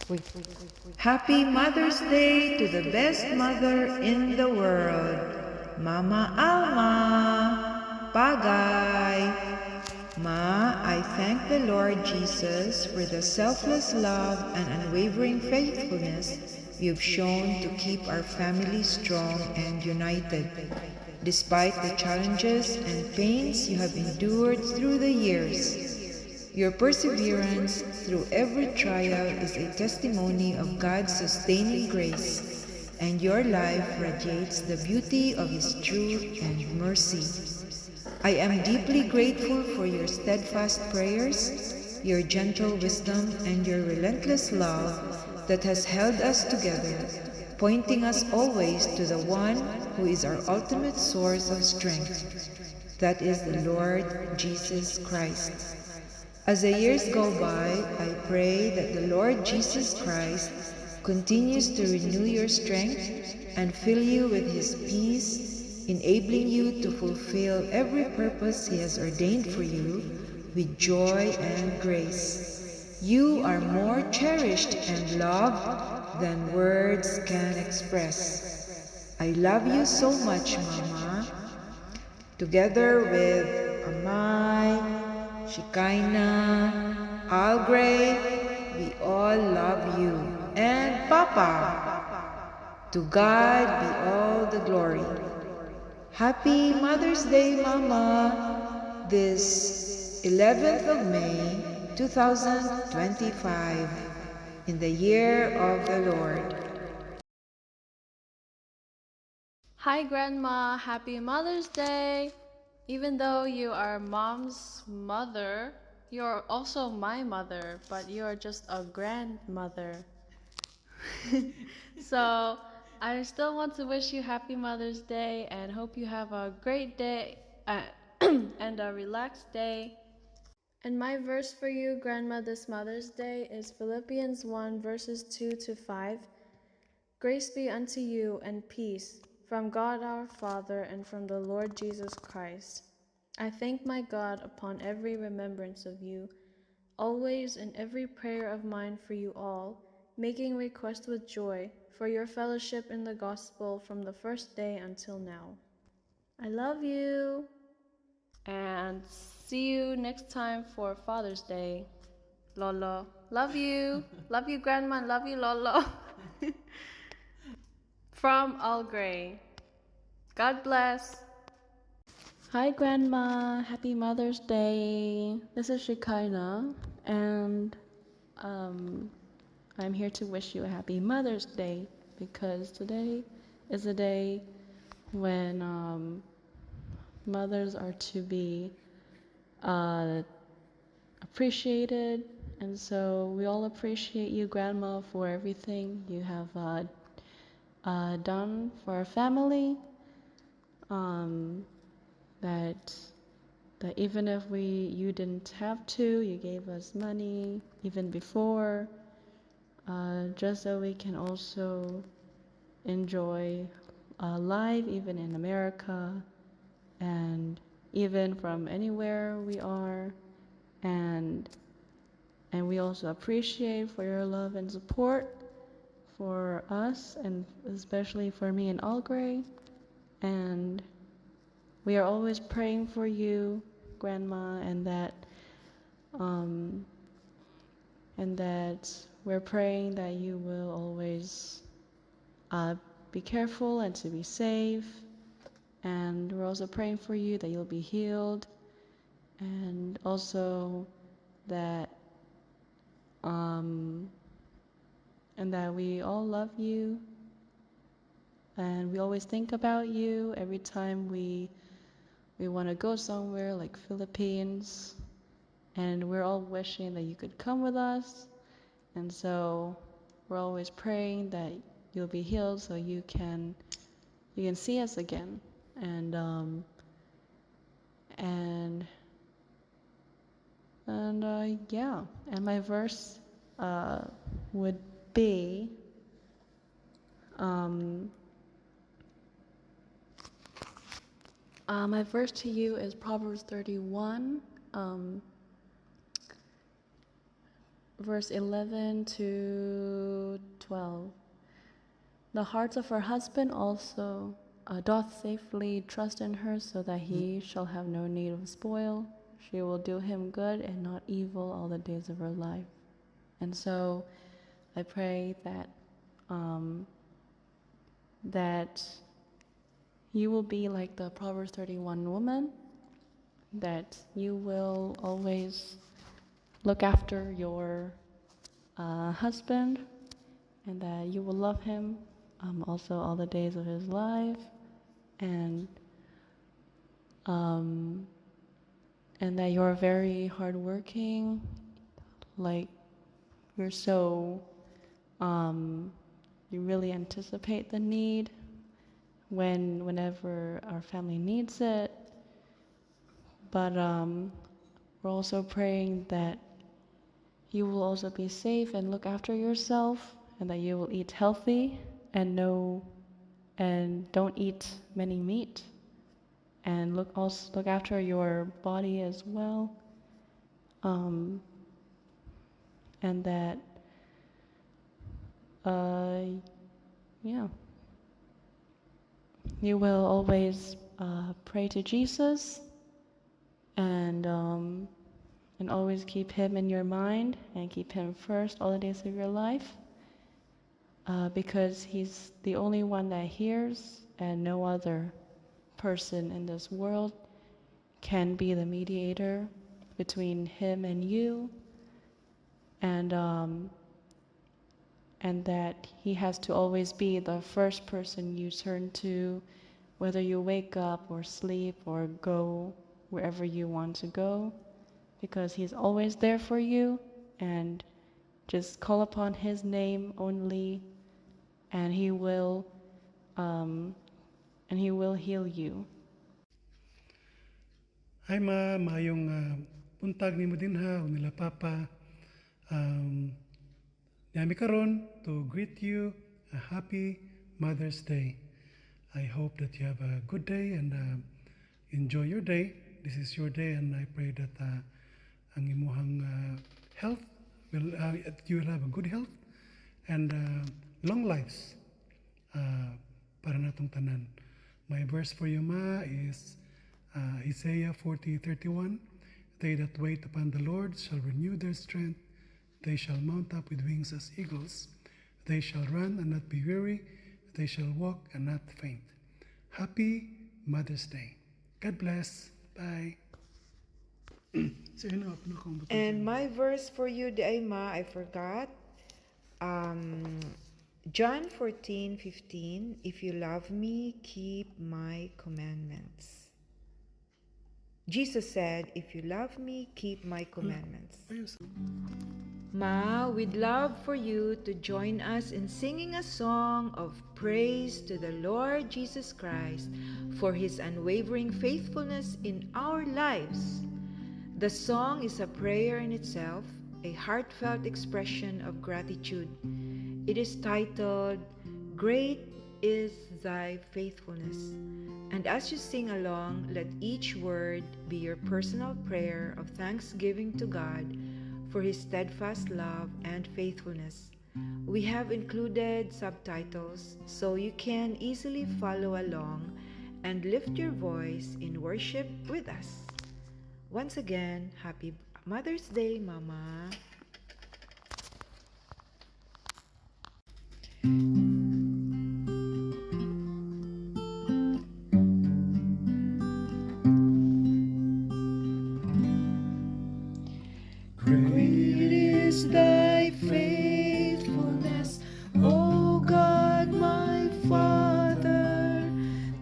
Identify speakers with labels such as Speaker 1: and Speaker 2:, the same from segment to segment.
Speaker 1: Wait. Happy Mother's Day to the best mother in the world, Mama Alma. Bagay. Ma, I thank the Lord Jesus for the selfless love and unwavering faithfulness you've shown to keep our family strong and united. Despite the challenges and pains you have endured through the years, your perseverance through every trial is a testimony of God's sustaining grace, and your life radiates the beauty of His truth and mercy. I am deeply grateful for your steadfast prayers, your gentle wisdom, and your relentless love that has held us together, pointing us always to the one who is our ultimate source of strength. That is the Lord Jesus Christ. As the years go by, I pray that the Lord Jesus Christ continues to renew your strength and fill you with His peace, enabling you to fulfill every purpose He has ordained for you with joy and grace. You are more cherished and loved than words can express. I love you so much, Mama. Together with Amai, Shekinah, Al Gray, we all love you. And Papa, to God be all the glory. Happy Mother's Day, Mama, this 11th of May, 2025, in the year of the Lord.
Speaker 2: Hi, Grandma. Happy Mother's Day. Even though you are Mom's mother, you're also my mother, but you're just a grandmother. So, I still want to wish you Happy Mother's Day and hope you have a great day and a relaxed day. And my verse for you, Grandma, this Mother's Day is Philippians 1, verses 2 to 5. Grace be unto you and peace from God our Father and from the Lord Jesus Christ. I thank my God upon every remembrance of you, always in every prayer of mine for you all, making request with joy for your fellowship in the gospel from the first day until now. I love you. And see you next time for Father's Day. Lolo. Love you. Love you, Grandma. Love you, Lolo. From All Gray. God bless. Hi, Grandma. Happy Mother's Day. This is Shekinah, and um, I'm here to wish you a happy Mother's Day because today is a day when mothers are to be uh, appreciated. And so we all appreciate you, Grandma, for everything you have done for our family. Um, that that even if you didn't have to, you gave us money even before, just so we can also enjoy life even in America and even from anywhere we are, and we also appreciate for your love and support for us, and especially for me and All Gray. And we are always praying for you, Grandma, um, and that we're praying that you will always uh, be careful and to be safe. And we're also praying for you that you'll be healed, and also that um, and that we all love you, and we always think about you every time we want to go somewhere like Philippines, and we're all wishing that you could come with us. And so we're always praying that you'll be healed so you can see us again. And and yeah. And my verse uh, would be um, my verse to you is Proverbs 31. verse 11 to 12. The hearts of her husband also doth safely trust in her, so that he shall have no need of spoil. She will do him good and not evil all the days of her life. And so I pray that that you will be like the Proverbs 31 woman, that you will always look after your husband, and that you will love him also all the days of his life, and that you're very hardworking, like you're so you really anticipate the need whenever our family needs it. But we're also praying that you will also be safe and look after yourself, and that you will eat healthy and don't eat many meat, and look after your body as well, and that yeah, you will always pray to Jesus, and always keep him in your mind and keep him first all the days of your life, because he's the only one that hears, and no other person in this world can be the mediator between him and you, and that he has to always be the first person you turn to, whether you wake up or sleep or go wherever you want to go, because he's always there for you, and just call upon his name only, and he will heal you.
Speaker 3: Hi ma, mayong puntag nimo din ha, ug nila papa. Nami karon to greet you a happy Mother's Day. I hope that you have a good day and enjoy your day. This is your day, and I pray that ang imuhang health will you will have a good health and long lives para natong tanan. My verse for you ma is Isaiah 40:31. They that wait upon the Lord shall renew their strength. They shall mount up with wings as eagles. They shall run and not be weary. They shall walk and not faint. Happy Mother's Day. God bless. Bye.
Speaker 1: And my verse for you, Daima, I forgot. John 14:15. If you love me, keep my commandments. Jesus said, if you love me, keep my commandments. Ma, we'd love for you to join us in singing a song of praise to the Lord Jesus Christ for his unwavering faithfulness in our lives. The song is a prayer in itself, a heartfelt expression of gratitude. It is titled, Great is Thy Faithfulness. And as you sing along, let each word be your personal prayer of thanksgiving to God for his steadfast love and faithfulness. We have included subtitles so you can easily follow along and lift your voice in worship with us. Once again, happy Mother's Day, Mama. Great is thy faithfulness, O God my Father.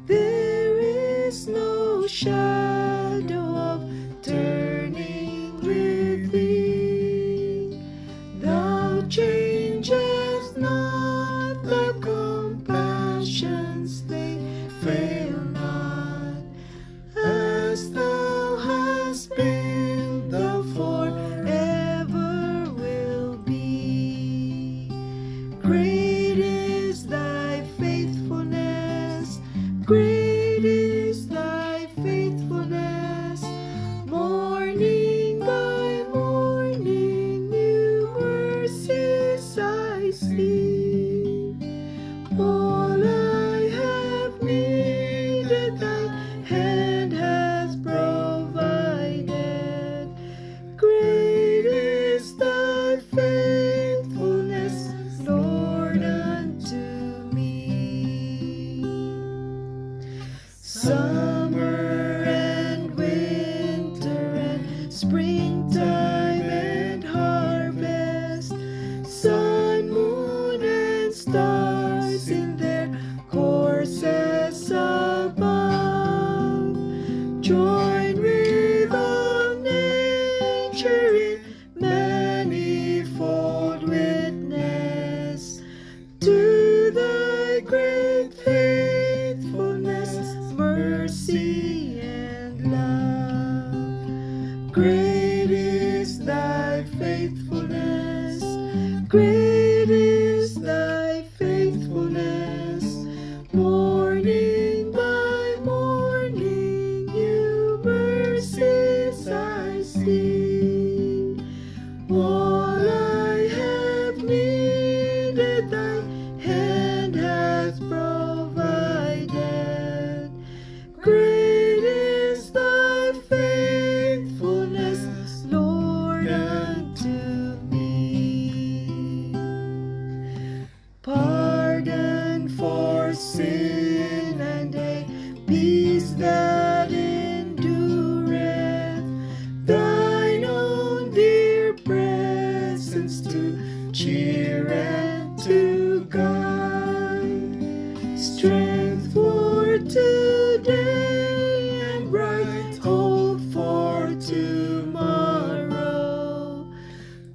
Speaker 1: There is no shadow of turning with thee. Thou changest not, thy compassions they fail not. As thou hast been, thou forever will be. Great is thy faithfulness, great is thy faithfulness. Morning by morning new
Speaker 4: cheer and to guide, strength for today and bright hope for tomorrow.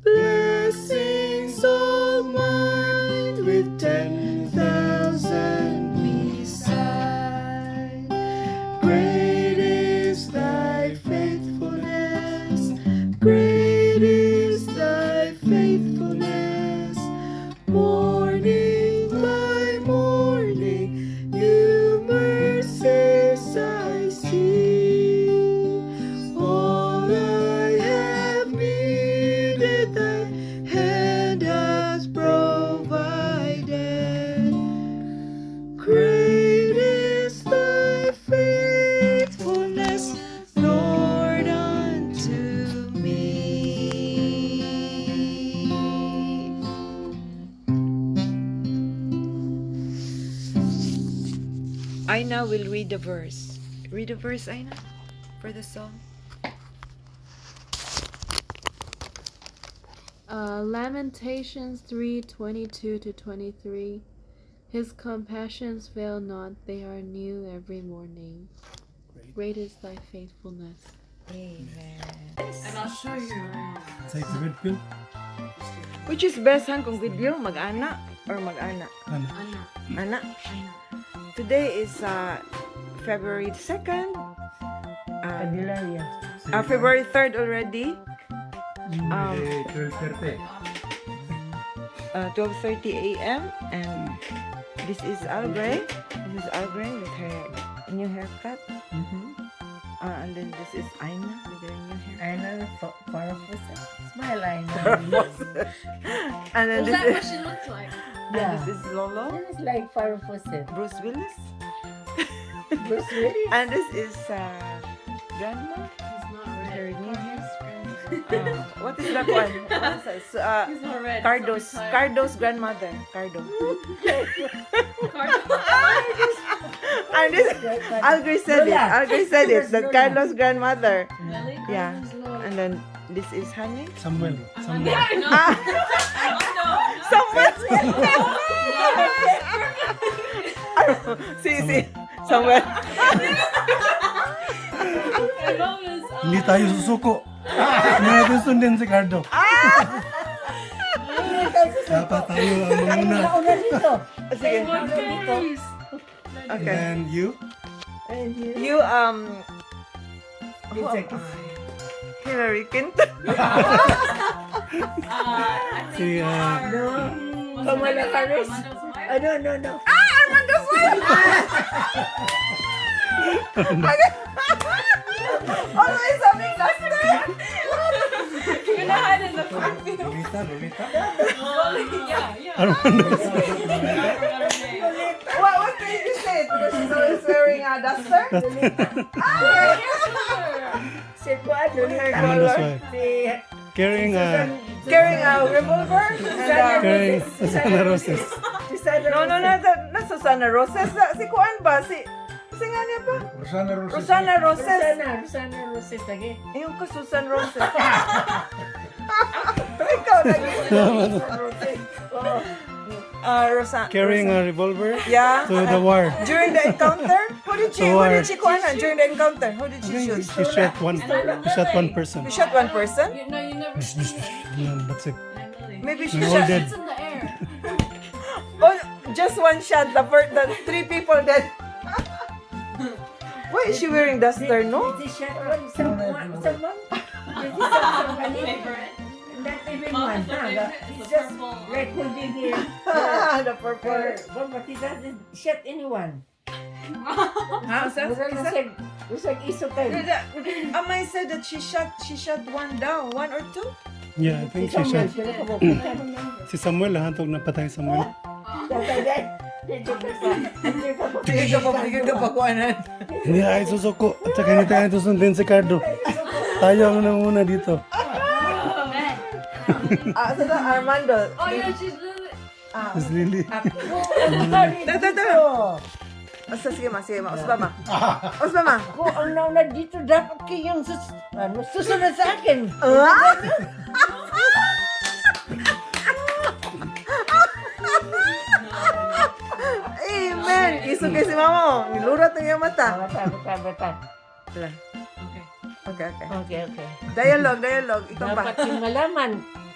Speaker 4: Blessings all mine with 10,000 beside. Great is thy faithfulness, great is thy faithfulness. Morning by morning, new mercies I see. All I have needed, thy hand has provided. Great is thy faithfulness, Lord, unto me.
Speaker 1: Aina will read the verse. Read the verse, Aina, for the song.
Speaker 2: Lamentations 3:22-23. His compassions fail not, they are new every morning. Great is thy faithfulness.
Speaker 1: Amen.
Speaker 3: Say the red pill.
Speaker 1: Which is best, han, kung video, mag-ana or mag-ana?
Speaker 3: Ano?
Speaker 1: Ana? Today is February 2nd. February 3rd already.
Speaker 3: 12:30.
Speaker 1: 12:30 a.m. and this is Algray. This is Algray with her new haircut. And then this is Aina with her new haircut.
Speaker 5: Smile, Aina.
Speaker 1: And then
Speaker 2: Is
Speaker 1: this
Speaker 2: that
Speaker 1: is
Speaker 2: what she looks like?
Speaker 1: and this is Lolo,
Speaker 5: It's like Farfusset.
Speaker 1: Bruce Willis,
Speaker 5: Bruce Willis.
Speaker 1: and this is Grandma.
Speaker 2: He's not
Speaker 1: Her
Speaker 2: red.
Speaker 1: new hair. What is that one? What is that?
Speaker 2: He's not red.
Speaker 1: Cardo's grandmother. Cardo. And this, Algray said it. Algray said it. That Carlos' grandmother.
Speaker 2: Really?
Speaker 1: Yeah. And then this is Honey.
Speaker 3: Samuel. Samuel.
Speaker 2: No.
Speaker 1: Someone. See. Someone.
Speaker 3: Hindi tayo susuko. Hindi natin sundin si Cardo. Dapat tayo ang manguna.
Speaker 5: Una dito.
Speaker 1: Sige.
Speaker 3: And
Speaker 1: Okay.
Speaker 3: then you?
Speaker 1: You who am I? Hillary Clinton.
Speaker 3: Si,
Speaker 5: Kamala Harris. No.
Speaker 1: Armando Fuentes. Always having duster.
Speaker 2: You're gonna hide in the perfume.
Speaker 3: Lolita. Armando.
Speaker 1: What did you say? Because she's always wearing a duster.
Speaker 5: Si Kuan,
Speaker 1: Her
Speaker 3: Armando's
Speaker 1: color.
Speaker 3: wife.
Speaker 5: Si
Speaker 3: Carrying
Speaker 1: Carrying a revolver. And,
Speaker 3: carrying Susana Roses.
Speaker 5: si Sandra.
Speaker 1: no, not Susana Roses. Si Kuan ba? Si nga niya ba? Rosana Roses.
Speaker 5: Rosana Roses lagi.
Speaker 1: Yung ka Susan Roses. Ikaw lagi. Roses. Rosa.
Speaker 3: Carrying a revolver
Speaker 1: Yeah.
Speaker 3: to the war.
Speaker 1: During the encounter, who did she kuha na? During the encounter, who did she shoot?
Speaker 3: She shot one person.
Speaker 1: You shot one person?
Speaker 2: No, you never.
Speaker 3: That's it.
Speaker 1: Maybe she
Speaker 3: They're all
Speaker 1: shot.
Speaker 3: dead.
Speaker 2: It's in the air.
Speaker 1: Oh, just one shot. The three people dead. Why is she wearing duster? No.
Speaker 5: Is it shot one? Someone? Is it somebody? Not even one. It's just like holding here.
Speaker 1: The purple.
Speaker 5: But he doesn't shot anyone.
Speaker 1: Isa?
Speaker 5: Usag iso kayo.
Speaker 1: Amay said that she shot one down, one or two.
Speaker 3: Yeah, I think she shot. Si Samuel, hantog na patay Samuel.
Speaker 1: Hindi ka pa kuhanan.
Speaker 3: Hindi ay susuko. At saka hindi tayo susundin si Cardo. Tayo ang unang-una dito.
Speaker 1: Sa Armando.
Speaker 2: Oh, yeah, she's really.
Speaker 3: Miss Lily.
Speaker 1: Sige ma. Usba ma.
Speaker 5: Kung ang nauna dito, dapat kayong susunod sa akin.
Speaker 4: sugay si mama mo. Nilurot ng iyong mata.
Speaker 5: Bata.
Speaker 4: Wala. Okay.
Speaker 5: Okay.
Speaker 4: Dialogue. Ikaw ba?
Speaker 5: Dapat yung malaman.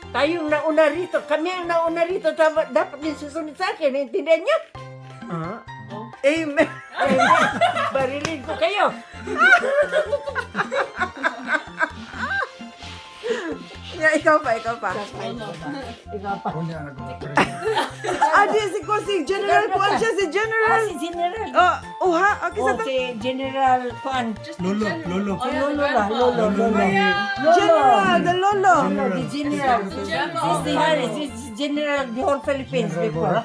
Speaker 5: Tayong nauna rito. Kami ang nauna rito. Dapat din susunod sa akin. Intindihan niyo?
Speaker 4: Ah. Amen.
Speaker 5: Barilin ko kayo.
Speaker 4: Yeah, ikaw pa.
Speaker 5: Ikaw pa.
Speaker 4: Di si General Kuan siya, si General.
Speaker 5: Si General.
Speaker 4: Uha, okay sa
Speaker 5: Si General Juan.
Speaker 3: Lolo.
Speaker 5: Lolo.
Speaker 4: General, the Lolo.
Speaker 5: The General. This the Harris. This is General of the whole Philippines before.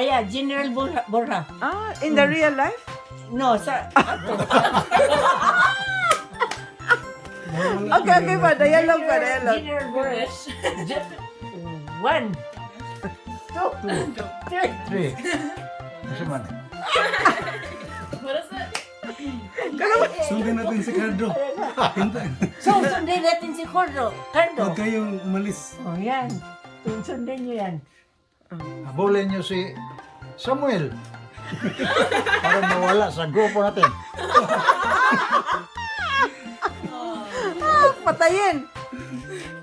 Speaker 5: Yeah, General Borja.
Speaker 4: In the real life?
Speaker 5: No, sa
Speaker 4: Okay pa, dialogue.
Speaker 5: General Borja. 1, 2, 3.
Speaker 3: Sundin natin si Cardo. Hintay.
Speaker 5: So, sundin natin si Cardo.
Speaker 3: Huwag kayong umalis.
Speaker 5: Oh, yan. Sundin niyo yan.
Speaker 6: Habulin niyo si Samuel para mawala sa grupo natin.
Speaker 4: Patayin.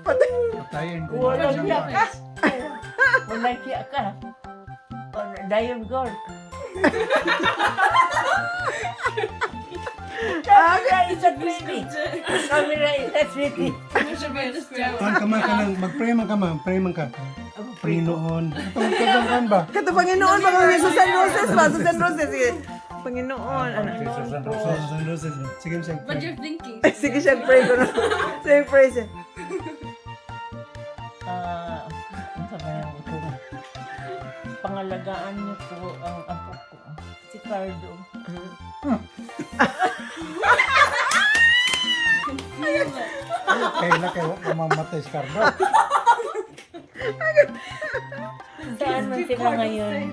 Speaker 6: Patayin ko.
Speaker 5: Walang siya ka. Walang siya ka. Dayon gol. Camera is a pretty. Camera is a pretty.
Speaker 3: Kama ka nang, mag-pray man ka. Panginoon. Katong ba?
Speaker 4: Kato Panginoon, Panginoon, Susan Roses ba? Susan Roses, sige. Panginoon, ano?
Speaker 3: San Roses. Sige, sige.
Speaker 2: But you're thinking.
Speaker 4: Sige siya, pray ko na. Sige, pray siya.
Speaker 5: Ang sabayan ko. Pangalagaan niyo po ang apo ko. Si Cardo.
Speaker 6: Kailan kayo mamamatay si Cardo?
Speaker 5: Saan man sila ngayon?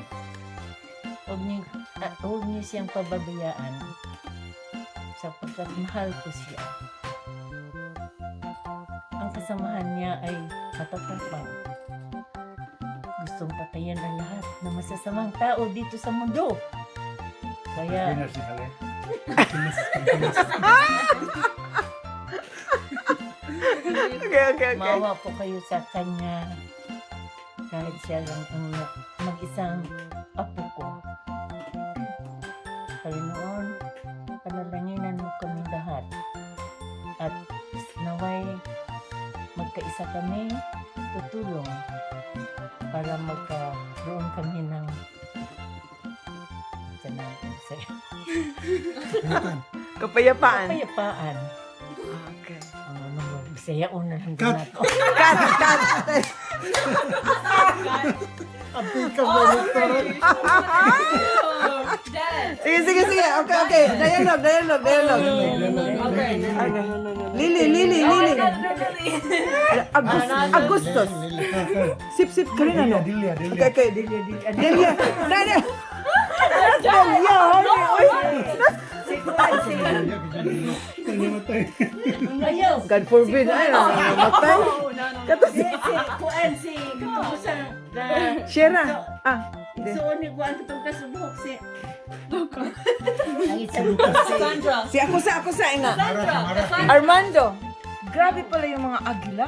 Speaker 5: Huwag niyo siyang pababayaan sapagkat mahal ko siya. Ang kasamahan niya ay matatapang. Gustong patayan ang lahat na masasamang tao dito sa mundo. Kaya,
Speaker 6: Pinas si Halen.
Speaker 4: Okay.
Speaker 5: maawa po kayo sa kanya kahit siya lang ang mag-isang apo ko. Panginoon, panalanginan mo kami lahat at naway magkaisa kami tutulong para magkaroon kami ng
Speaker 4: Kapayapaan.
Speaker 5: kapayapaan.
Speaker 4: Okay.
Speaker 5: Ano ba? Bisaya una lang
Speaker 3: Cut.
Speaker 5: nato.
Speaker 4: Cut.
Speaker 6: Abdi ka ba nito rin?
Speaker 4: Sige. Okay. Dialogue. Lily. Agustus. Sip ka rin, ano?
Speaker 3: Delia.
Speaker 4: Okay. Delia.
Speaker 3: Namatay.
Speaker 5: Ayaw.
Speaker 4: God forbid, ay, namatay. Kato si
Speaker 5: Kuan si katubusan na
Speaker 4: Shera.
Speaker 5: so ni kuan katong kasubuhok si ang isang si
Speaker 4: Ako sa nga. Armando. Grabe pala yung mga agila.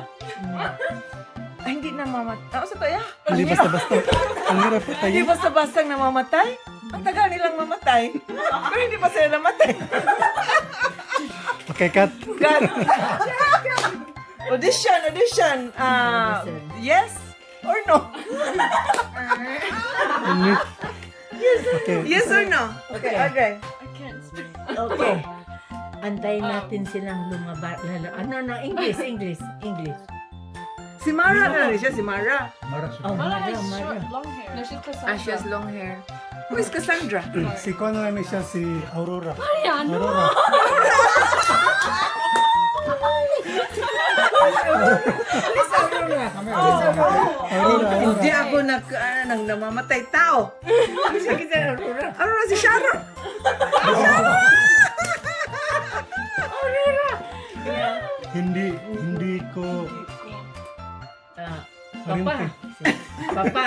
Speaker 4: Ay, hindi namamatay. Sa toya?
Speaker 3: Hindi basta-basta. Ang hirap
Speaker 4: Hindi
Speaker 3: patayin.
Speaker 4: basta-bastang namamatay? Ang tagal nilang mamatay. Pero hindi pa sila namatay.
Speaker 3: Okay, cut.
Speaker 4: God. Audition. Yes or no?
Speaker 3: Okay.
Speaker 4: Yes or no? Okay.
Speaker 2: I can't speak.
Speaker 5: okay. Antayin natin silang lumaba. No, English.
Speaker 4: Si Mara na rin siya, si Mara.
Speaker 6: Mara si
Speaker 5: Oh,
Speaker 2: Mara
Speaker 5: Mara,
Speaker 2: has
Speaker 5: Mara.
Speaker 2: short, long hair. No, she's Cassandra.
Speaker 4: She has long hair. Who is Cassandra?
Speaker 3: Si Kwan na lang siya, si Aurora.
Speaker 2: Mariano!
Speaker 3: Aurora.
Speaker 4: Hindi ako nang namamatay tao.
Speaker 5: Sige sa Aurora.
Speaker 4: Aurora si Sharon.
Speaker 3: Hindi ko
Speaker 5: Papa.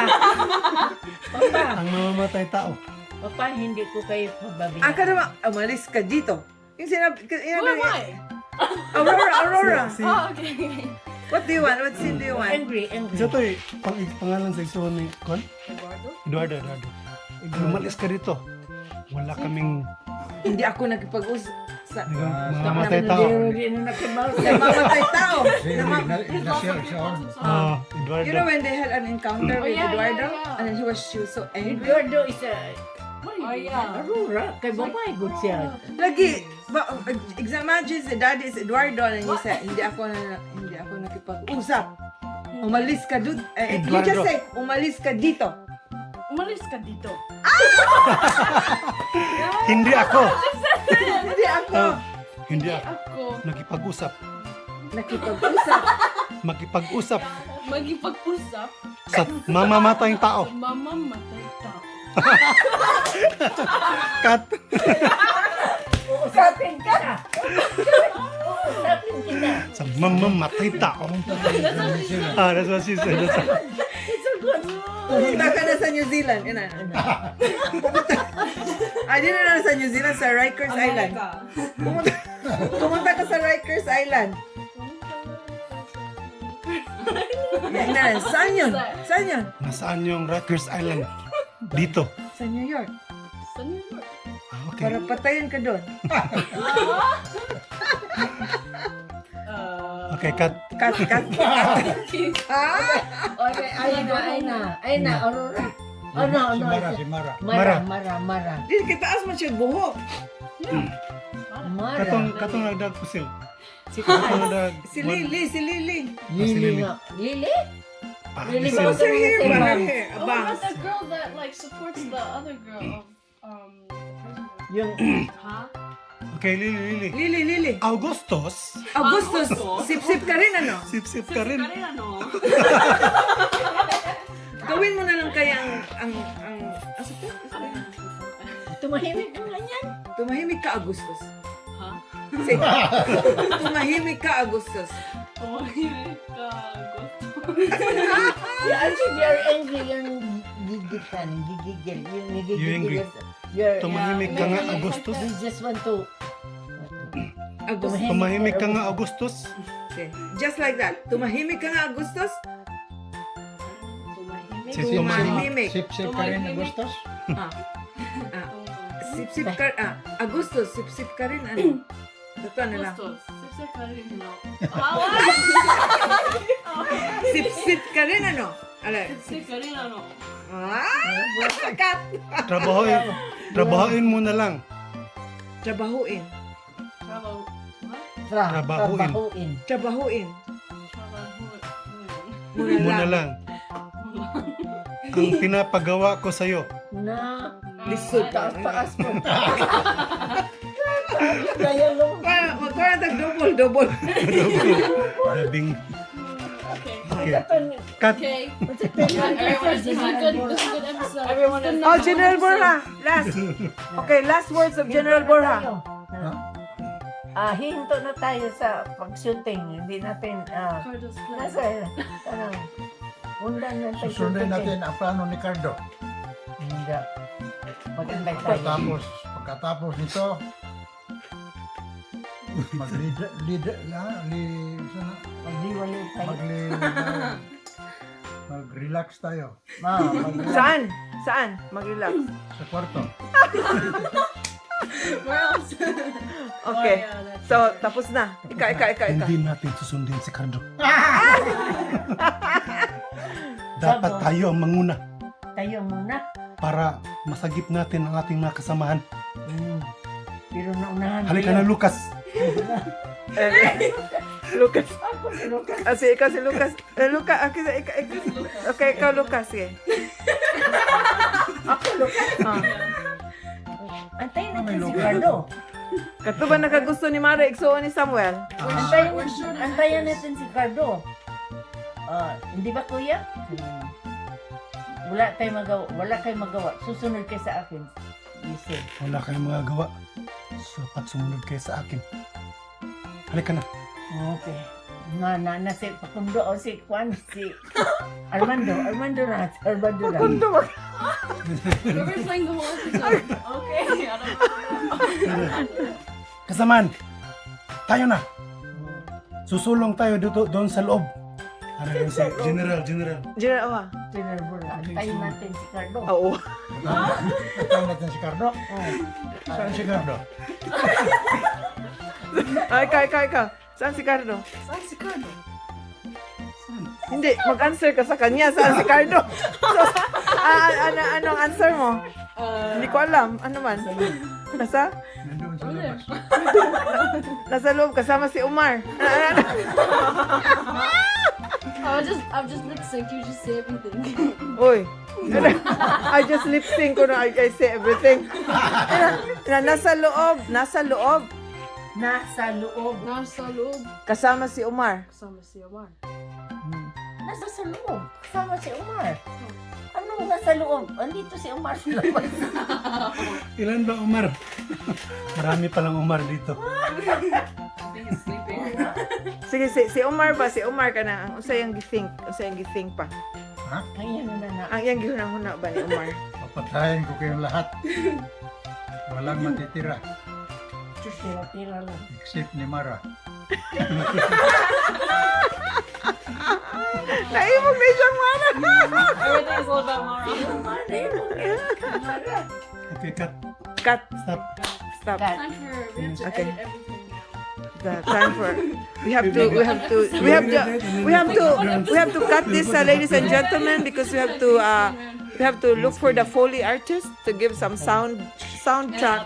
Speaker 3: ang mamamatay tao.
Speaker 5: Papa, hindi ko kayo pababayaan.
Speaker 4: Aka naman, umalis ka dito. Yung sinabi,
Speaker 2: Why?
Speaker 4: Aurora.
Speaker 3: Si,
Speaker 2: Oh, okay.
Speaker 4: What do you want? What scene do you want?
Speaker 5: Angry.
Speaker 3: Isa to eh, pangalan sa isuon ni Kon? Eduardo. Lumalis ka dito. Wala kaming
Speaker 4: Hindi ako nakipag-usap.
Speaker 3: mamamatay tao.
Speaker 5: Hindi na nakibaw.
Speaker 4: Namamatay tao.
Speaker 6: Si Ignacio, siya.
Speaker 3: Eduardo.
Speaker 4: You know when they had an encounter with
Speaker 2: yeah,
Speaker 4: Eduardo?
Speaker 2: yeah.
Speaker 4: And then she was so angry.
Speaker 5: Eduardo is a...
Speaker 2: Oh, yeah.
Speaker 5: Aurora, kay babae good siya.
Speaker 4: Lagi, imagine si daddy is Eduardo and you say, hindi ako nakipag-usap. Umalis ka doon. You
Speaker 3: Eduardo.
Speaker 4: just say, umalis ka dito.
Speaker 2: Umalis ka dito.
Speaker 3: Hindi ako.
Speaker 4: Hindi ako
Speaker 3: Hindi ako.
Speaker 2: Ako.
Speaker 3: Nakipag-usap.
Speaker 4: nakipag-usap.
Speaker 3: Makipag-usap
Speaker 2: Magipag-usap
Speaker 3: sa mamamatayang tao.
Speaker 2: sa mamamatay tao.
Speaker 3: Kat.
Speaker 5: Uusapin ka! Uusapin kita!
Speaker 3: Sa mamamatay tao. That's what she said.
Speaker 5: It's a good...
Speaker 4: Pumunta ka na sa New Zealand. Hindi na sa New Zealand, sa Rikers Island. Pumunta ka sa Rikers Island. Saan yun? Saan yun?
Speaker 3: Nasaan yung Rikers Island? Dito.
Speaker 4: Sa New York.
Speaker 2: Sa New York.
Speaker 3: Okay.
Speaker 4: Para patayin ka doon.
Speaker 3: Okay, cut.
Speaker 4: Cut.
Speaker 5: Okay, ay na, Aurora. Oh, no.
Speaker 6: Si Mara.
Speaker 5: Mara.
Speaker 4: Di, kitaas mo siya buhok.
Speaker 5: Mara.
Speaker 3: Katong nagdag pusil. Katong nagdag.
Speaker 4: Si Lily.
Speaker 5: Lili nga. Lili? Lili
Speaker 3: Pusil.
Speaker 4: Close her hair ba? Her
Speaker 5: Bang.
Speaker 4: hair.
Speaker 2: Oh,
Speaker 4: Abang.
Speaker 2: about the girl that like supports the other girl of
Speaker 5: Yung...
Speaker 2: Huh?
Speaker 3: Okay, Lili.
Speaker 4: Lily.
Speaker 3: Augustus.
Speaker 4: Augustus. Sip-sip ka rin, ano?
Speaker 3: Sip-sip ka rin.
Speaker 4: Gawin mo na lang kaya ang asa to?
Speaker 5: Tumahimik mo lang yan.
Speaker 4: Tumahimik ka, Augustus.
Speaker 2: Huh?
Speaker 4: Sige. Tumahimik ka, Augustus.
Speaker 2: Oh,
Speaker 5: Yeah, actually, you're angry. Yung gigigil. Yung
Speaker 3: You're angry.
Speaker 5: You're...
Speaker 3: Tumahimik ka nga, Augustus.
Speaker 5: We just want to...
Speaker 4: Augustus.
Speaker 3: Tumahimik ka nga, Augustus.
Speaker 4: Okay. Just like that. Tumahimik ka nga, Augustus. Tumahimik.
Speaker 6: Sip-sip ka rin, Agustos.
Speaker 4: Sip-sip ka, Augustus, sip-sip ka rin, ano? Ito na lang. Sip-sip ka rin, ano? Sakat!
Speaker 3: Trabahoin mo na lang.
Speaker 4: Trabahuin.
Speaker 5: Trabahuin.
Speaker 4: Trabahuin.
Speaker 3: Muna lang. Ang pinapagawa ko sa'yo.
Speaker 5: Na...
Speaker 4: Lisod.
Speaker 5: Taas mo. Kaya lang.
Speaker 4: Wag ko na double.
Speaker 3: Dabing. Okay. Cut.
Speaker 2: Okay. This is a good episode. Everyone is
Speaker 4: Oh, General Borja. Last. Okay, last words of General Borja.
Speaker 5: Hinto na tayo sa pag-shooting. Hindi natin... nasa... Tanang... Undan na tayo
Speaker 6: Susundin natin ang plano ni Cardo.
Speaker 5: Hindi. Mag-invite tayo.
Speaker 6: Pagkatapos nito,
Speaker 5: Mag-liwalay tayo.
Speaker 6: mag-relax tayo
Speaker 4: Saan? Mag-relax.
Speaker 6: sa kwarto.
Speaker 2: Where else?
Speaker 4: Okay. So, tapos na. Ika.
Speaker 3: Hindi natin susundin si Cardo. Dapat tayo ang manguna
Speaker 5: Tayo muna.
Speaker 3: para masagip natin ang ating mga kasamahan.
Speaker 5: Pero naunahan
Speaker 3: Halika na, Lucas.
Speaker 4: Lucas.
Speaker 5: Ako si Lucas.
Speaker 4: Ikaw si Lucas. Lucas. Okay, ikaw Lucas. Sige.
Speaker 5: Ako Lucas. Antayin natin si Cardo.
Speaker 4: Kato ba nakagusto ni Mara igsuon ni Samuel?
Speaker 5: Antayin natin si Cardo. Hindi ba kuya? Wala kayo magawa. Susunod kayo sa akin. You say.
Speaker 3: Wala kayong magagawa. Supat sumunod kayo sa akin. Halika na.
Speaker 5: Okay. na si Pakundo o si Juan, si Armando na.
Speaker 2: We're playing the whole episode. Okay. I don't know.
Speaker 3: Kasamaan, tayo na. Susulong tayo dito doon sa loob. Ano yun si General?
Speaker 1: General, awa.
Speaker 5: Antayin natin si Cardo.
Speaker 1: Oo.
Speaker 6: Tayo natin si Cardo. Saan si Cardo?
Speaker 1: Ay, ikaw. Saan si Cardo? Hindi, mag-answer ka sa kanya. Saan si Cardo? So, anong answer mo? Hindi ko alam. Ano man? Nasa?
Speaker 6: Nandun sa labas.
Speaker 1: Nasa loob kasama si Umar.
Speaker 2: I'll just lip sync. You just say everything.
Speaker 1: Uy. I just lip sync ko na I say everything. Nasa loob.
Speaker 5: Nasa loob.
Speaker 2: Nasa loob.
Speaker 1: Kasama si Umar.
Speaker 2: Kasama si Omar.
Speaker 5: Nasa sa loob. Kasama si Umar. Ano nasa loob? Andito si Umar sa labas.
Speaker 3: Ilan ba Umar? Marami palang Umar dito.
Speaker 1: Sige, si Umar ba? Si Umar ka na. Ang usay ang githink. Pa.
Speaker 5: Ayan na.
Speaker 1: Ang iyang gihunang-huna ba ni Umar?
Speaker 6: Papatayin ko kayong lahat. Walang matitira.
Speaker 5: Tira-tira lang.
Speaker 6: Except ni Mara.
Speaker 1: Naimog na siyang mana.
Speaker 2: Everything is all about Mara.
Speaker 3: Okay, cut.
Speaker 1: Cut.
Speaker 3: Stop.
Speaker 1: Stop.
Speaker 2: Time for we have to
Speaker 1: Okay.
Speaker 2: edit everything now.
Speaker 1: The time for we have to cut this, ladies and gentlemen, because we have to look for the Foley artist to give some soundtrack.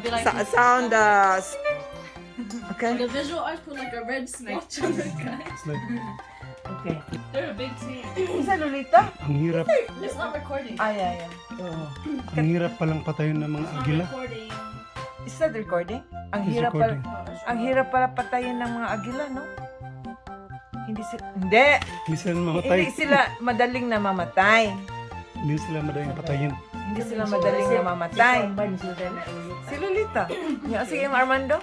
Speaker 1: Okay.
Speaker 2: The visual arts put like a red snake to the guy.
Speaker 3: It's like,
Speaker 5: Okay.
Speaker 2: They're a big team.
Speaker 1: Isa Lolita?
Speaker 3: ang hirap,
Speaker 2: It's not recording.
Speaker 1: Ay.
Speaker 5: Oo.
Speaker 3: ang hirap palang patayin ng mga
Speaker 2: It's not
Speaker 3: agila.
Speaker 2: recording.
Speaker 1: Is that recording? Ang
Speaker 3: It's
Speaker 1: hirap pala.
Speaker 3: recording.
Speaker 1: Ang hirap pala patayin ng mga agila, no? Hindi
Speaker 3: Hindi sila mamatay.
Speaker 1: sila madaling namamatay.
Speaker 3: Hindi sila madaling patayin.
Speaker 1: Hindi sila madaling namamatay.
Speaker 5: Si Juan sila na ulit.
Speaker 1: Si Lolita. Sige, yung Armando.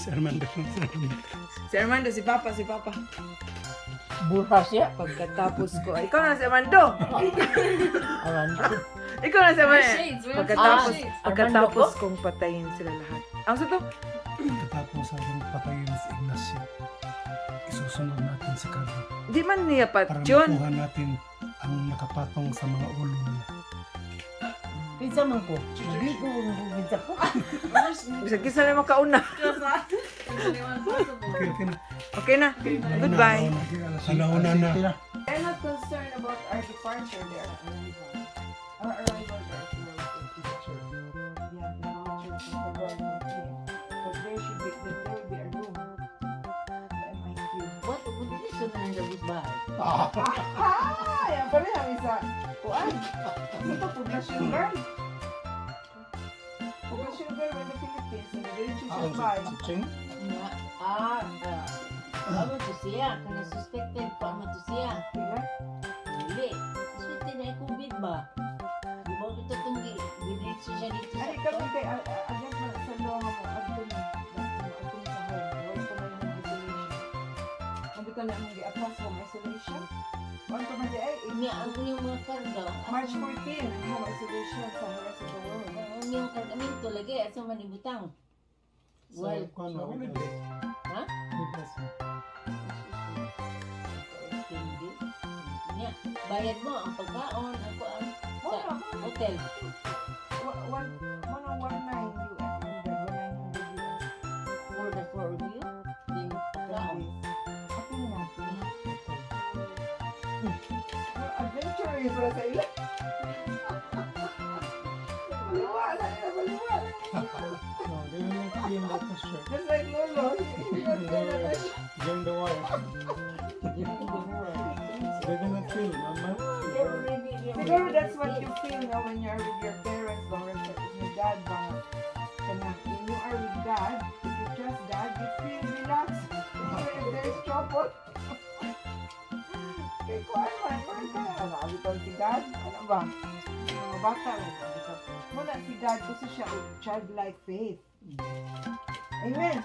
Speaker 3: Si Armando.
Speaker 1: Si Armando, si Papa.
Speaker 5: Burha siya.
Speaker 1: Pagkatapos ko, ikaw na si Armando.
Speaker 5: Armando.
Speaker 1: Ikaw na si Armando.
Speaker 2: Shades. We have
Speaker 1: Pagkatapos,
Speaker 2: shades.
Speaker 1: pagkatapos kong patayin sila lahat. Ang suto?
Speaker 3: Pagkatapos ating patayin si Ignacio, isusunod natin si Carlo
Speaker 1: Di man niya
Speaker 3: para
Speaker 1: patyon.
Speaker 3: makuha natin ang nakapatong sa mga ulo niya.
Speaker 5: Pizza man ko. Hindi ko pizza ko.
Speaker 1: Bisag kisa na makauna.
Speaker 3: Okay na.
Speaker 1: Okay na. Goodbye.
Speaker 3: Alauna na.
Speaker 1: They're not concerned about our departure. They are arrival. Our arrival is there will be a room. MIQ.
Speaker 5: What? Hindi siya na nang bahay.
Speaker 1: Yan pala yung isa. Kuan. Ito, Poblacion Girl. Poblacion Girl in the Philippines. In the village of Sabay.
Speaker 5: Ano to siya? Kana suspected pa mo to siya. Dili. Suspected na COVID ba? Di ba ito itong giniritso siya dito sa
Speaker 1: Ay, kami kay agad na sa luwa mo. Agad na. Agad sa home. Wala pa na yung isolation. Agad na yung i-apply home isolation. Wala pa man di ay.
Speaker 5: Niya ang yung mga karga.
Speaker 1: March 14, ang home isolation sa rest of the world.
Speaker 5: Ang yung kargamento lagi at sa manibutang. Well, ha? Niya, bayad mo ang pagkaon, ako ang sa hotel.
Speaker 1: 119 US.
Speaker 5: For the four of you, din pagkaon.
Speaker 1: Ako na. Adventure yun para sa ila. Baliwala na, baliwala. Just like Lolo. Siguro that's what you feel now when you're with your parents or with your dad. When you are with dad, if you trust dad, you feel relaxed. Even if there's trouble. Kaya ko ano sabi ko si dad, ano ba? Mga bata rin. Sabi ko, muna si dad kasi siya childlike faith. Amen.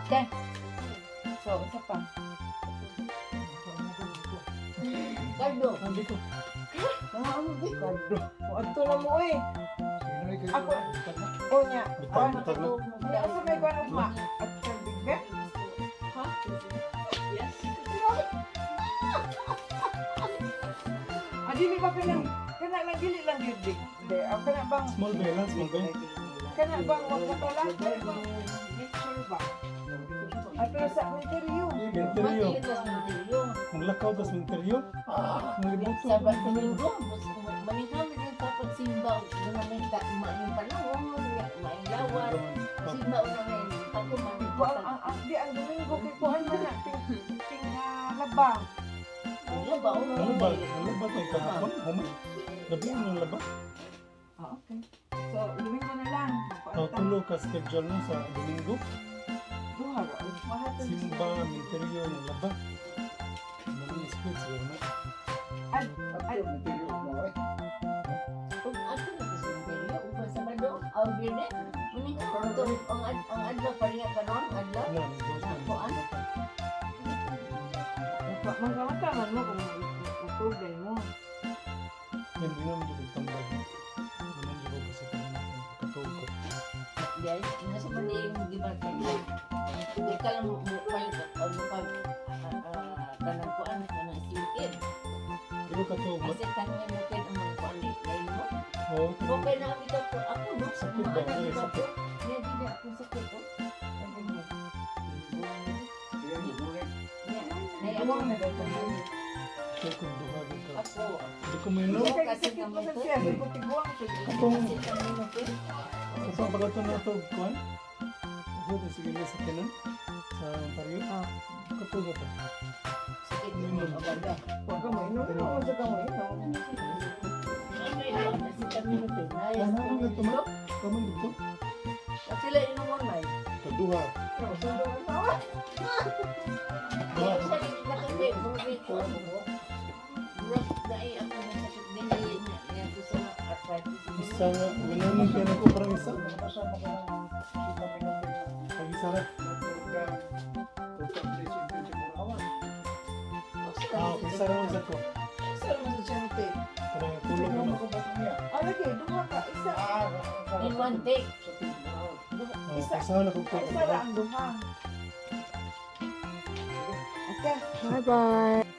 Speaker 5: Okay.
Speaker 1: So
Speaker 4: So, isa pa.
Speaker 5: Cardo.
Speaker 3: Sabi ko.
Speaker 4: Ano ba? Cardo. Adto na mo eh. Ako. O niya.
Speaker 3: Bitag, bitag na.
Speaker 4: Hindi ako sa may kwan ugma. At sa Big Ben.
Speaker 2: Ha? Yes.
Speaker 4: Dili ba kanang kana lang dili lang gyud dik. Ang kana bang
Speaker 3: Small bell lang, small bell.
Speaker 4: kana bang wag ka pala bang picture ba? Ato sa interview.
Speaker 3: Minteryo.
Speaker 5: Bakit ito sa Mantilyo?
Speaker 3: Kung lakaw tas minteryo. Ang libuto.
Speaker 5: Sa Bartolomeo, manikaw na yung papagsimba. Doon na may maing panahon, maing lawat. Simba una na yun. Ako
Speaker 4: Ko ang di ang Domingo kay kuan man na ting labang.
Speaker 5: Ano ba?
Speaker 3: Ano ba? Ano ba tayo kahapon? Huma? Gabi ang laba?
Speaker 4: Okay. So, Domingo na lang.
Speaker 3: Tulo ka schedule mo sa Domingo.
Speaker 4: Duha ra. Mahatod.
Speaker 3: Simba, minteryo, ng laba. Maling split siguro na.
Speaker 5: Kung ako na kasi yung peryo, upang Sabado, Audrey, manikaw ito. Ang adlaw, paringa ka noon, adlaw.
Speaker 3: Ano, dos na.
Speaker 5: Ako, ano?
Speaker 4: Magkamatangan mo kung utugay mo.
Speaker 3: Yan, di naman dito tambay. Di naman dito kasi katulog ko.
Speaker 5: Dahil, nasa pandi yung gibartan mo. Hindi ka lang palit, kanang kuan, kanang siukid.
Speaker 3: Di ba katulog mo?
Speaker 5: Kasi kanya mo kayo ang mga kuan, dahil mo.
Speaker 3: Oo,
Speaker 5: Okay na kami daw po, ako no, sa
Speaker 3: Sakit
Speaker 5: mga
Speaker 3: ba?
Speaker 5: anak
Speaker 3: Ay,
Speaker 5: daw po.
Speaker 3: sakit.
Speaker 5: Hindi, hindi ako sakit ko.
Speaker 4: Duwang na daw kami.
Speaker 3: kaya kung duha dito.
Speaker 5: Ako,
Speaker 3: Di ko may no?
Speaker 4: Kaya sakit mo sa siya. Di ko tiguang sa
Speaker 3: Katong,
Speaker 5: kasi kami mo kayo.
Speaker 3: katong pagkato na ito, kuhan? Kasi ito, sige na sa kinan. Sa Ontario. Katulog ito.
Speaker 5: Sakit mo mo, abaga.
Speaker 4: Huwag ka mo inom. Ano mo sa kamo inom?
Speaker 5: Kasi kami mo kayo.
Speaker 3: Ano ang ito ma? Kamang dito?
Speaker 5: At sila inuman may.
Speaker 3: Kaduha.
Speaker 4: Pero sundo ka sa
Speaker 3: Duha.
Speaker 5: Kaya siya nakatay, bumibig ko. Bro, dahil ako may sakit din niya gusto na arthritis.
Speaker 3: Isa nga, minamin kaya na ko parang isa. Pag isa na. Isa na isa ko.
Speaker 4: Isa naman sa siyante.
Speaker 3: Parang tulog na.
Speaker 4: Lagi, duha ka. Isa.
Speaker 5: In one day.
Speaker 3: Isa na ko
Speaker 4: Isa lang ang duha. Okay.
Speaker 2: Bye bye.